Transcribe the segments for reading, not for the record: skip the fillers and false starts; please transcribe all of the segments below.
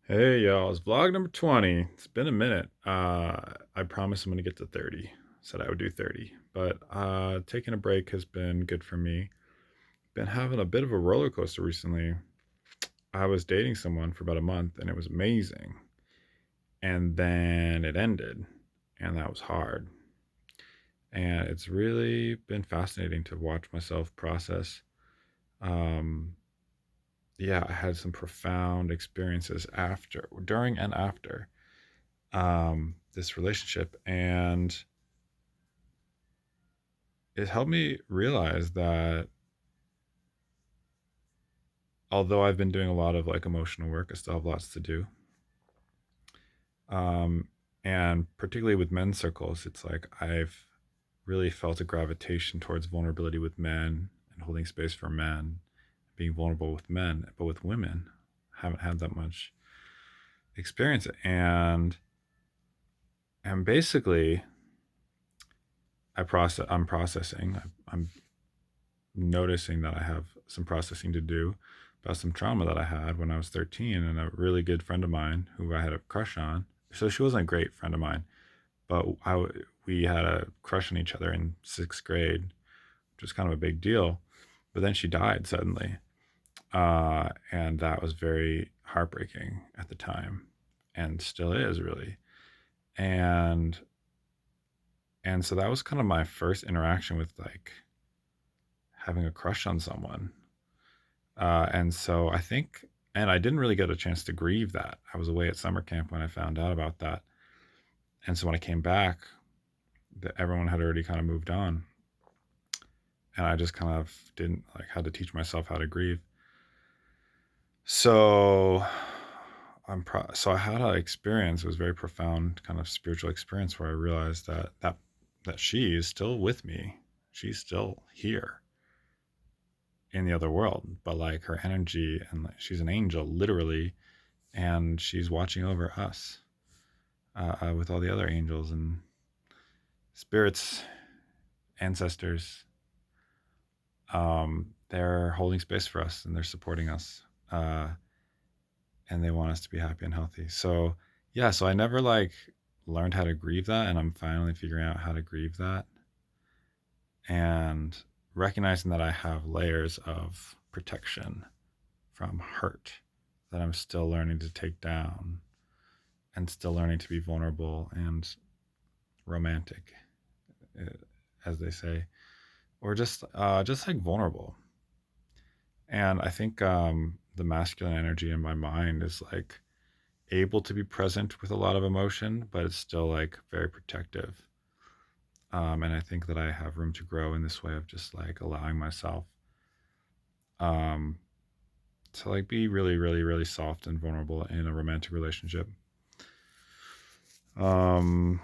Hey y'all, it's vlog number 20. It's been a minute. I promise I'm gonna get to 30. Said I would do 30. But taking a break has been good for me. Been having a bit of a roller coaster recently. I was dating someone for about a month and it was amazing. And then it ended, and that was hard. And it's really been fascinating to watch myself process. Um, yeah, I had some profound experiences after, during and after this relationship, and it helped me realize that although I've been doing a lot of like emotional work, I still have lots to do. Um, and particularly with men's circles, it's like I've really felt a gravitation towards vulnerability with men and holding space for men, being vulnerable with men, but with women, I haven't had that much experience. And basically, I'm processing. I'm noticing that I have some processing to do about some trauma that I had when I was 13, and a really good friend of mine who I had a crush on. So she wasn't a great friend of mine, but we had a crush on each other in sixth grade, which was kind of a big deal. But then she died suddenly, and that was very heartbreaking at the time, and still is really. And and so that was kind of my first interaction with like having a crush on someone. And so I think, and I didn't really get a chance to grieve that. I was away at summer camp when I found out about that. And so when I came back, everyone had already kind of moved on. And I just kind of didn't like had to teach myself how to grieve. So so I had an experience. It was a very profound kind of spiritual experience where I realized that she is still with me. She's still here in the other world, but like her energy and like, she's an angel, literally, and she's watching over us with all the other angels and spirits, ancestors. They're holding space for us and they're supporting us, uh, and they want us to be happy and healthy. So yeah, so I never like learned how to grieve that, and I'm finally figuring out how to grieve that and recognizing that I have layers of protection from hurt that I'm still learning to take down and still learning to be vulnerable and romantic, uh, as they say, or just like vulnerable. And I think the masculine energy in my mind is like able to be present with a lot of emotion, but it's still like very protective. And I think that I have room to grow in this way of just like allowing myself um, to like be really, really, really soft and vulnerable in a romantic relationship. Um,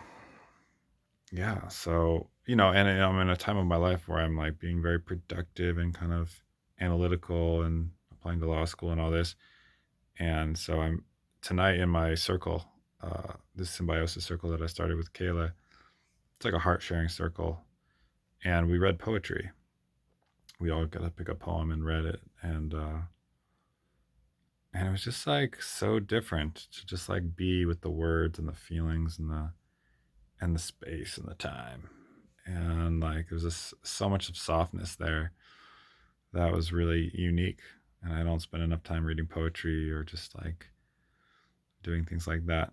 yeah. So, and I'm in a time of my life where I'm like being very productive and kind of analytical and applying to law school and all this. And so I'm tonight in my circle, this symbiosis circle that I started with Kayla. It's like a heart sharing circle. And we read poetry. We all got to pick a poem and read it. And it was just like so different to just like be with the words and the feelings and the space and the time. And like there's just so much of softness there that was really unique. And I don't spend enough time reading poetry or just like doing things like that.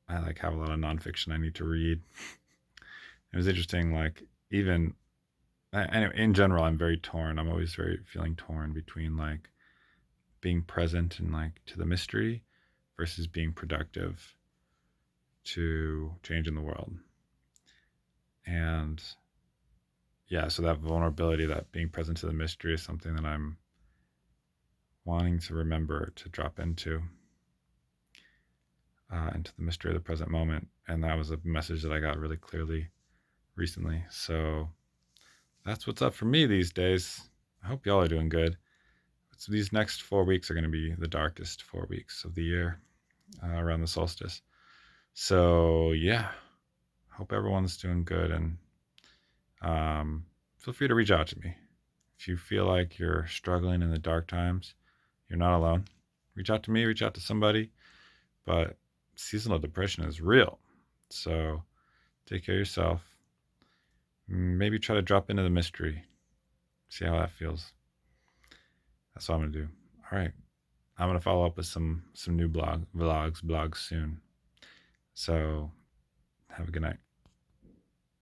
I like have a lot of nonfiction I need to read. It was interesting, like even anyway, in general, I'm very torn. I'm always very feeling torn between like being present and like to the mystery versus being productive to change in the world. And yeah, so that vulnerability, that being present to the mystery is something that I'm wanting to remember to drop into the mystery of the present moment. And that was a message that I got really clearly recently. So that's what's up for me these days. I hope y'all are doing good. So these next 4 weeks are going to be the darkest 4 weeks of the year around the solstice. So yeah, hope everyone's doing good, and feel free to reach out to me if you feel like you're struggling in the dark times. You're not alone. reach out to me, reach out to somebody. But seasonal depression is real. So take care of yourself. Maybe try to drop into the mystery. See how that feels. That's what I'm gonna do. All right. I'm gonna follow up with some new blogs soon. So have a good night.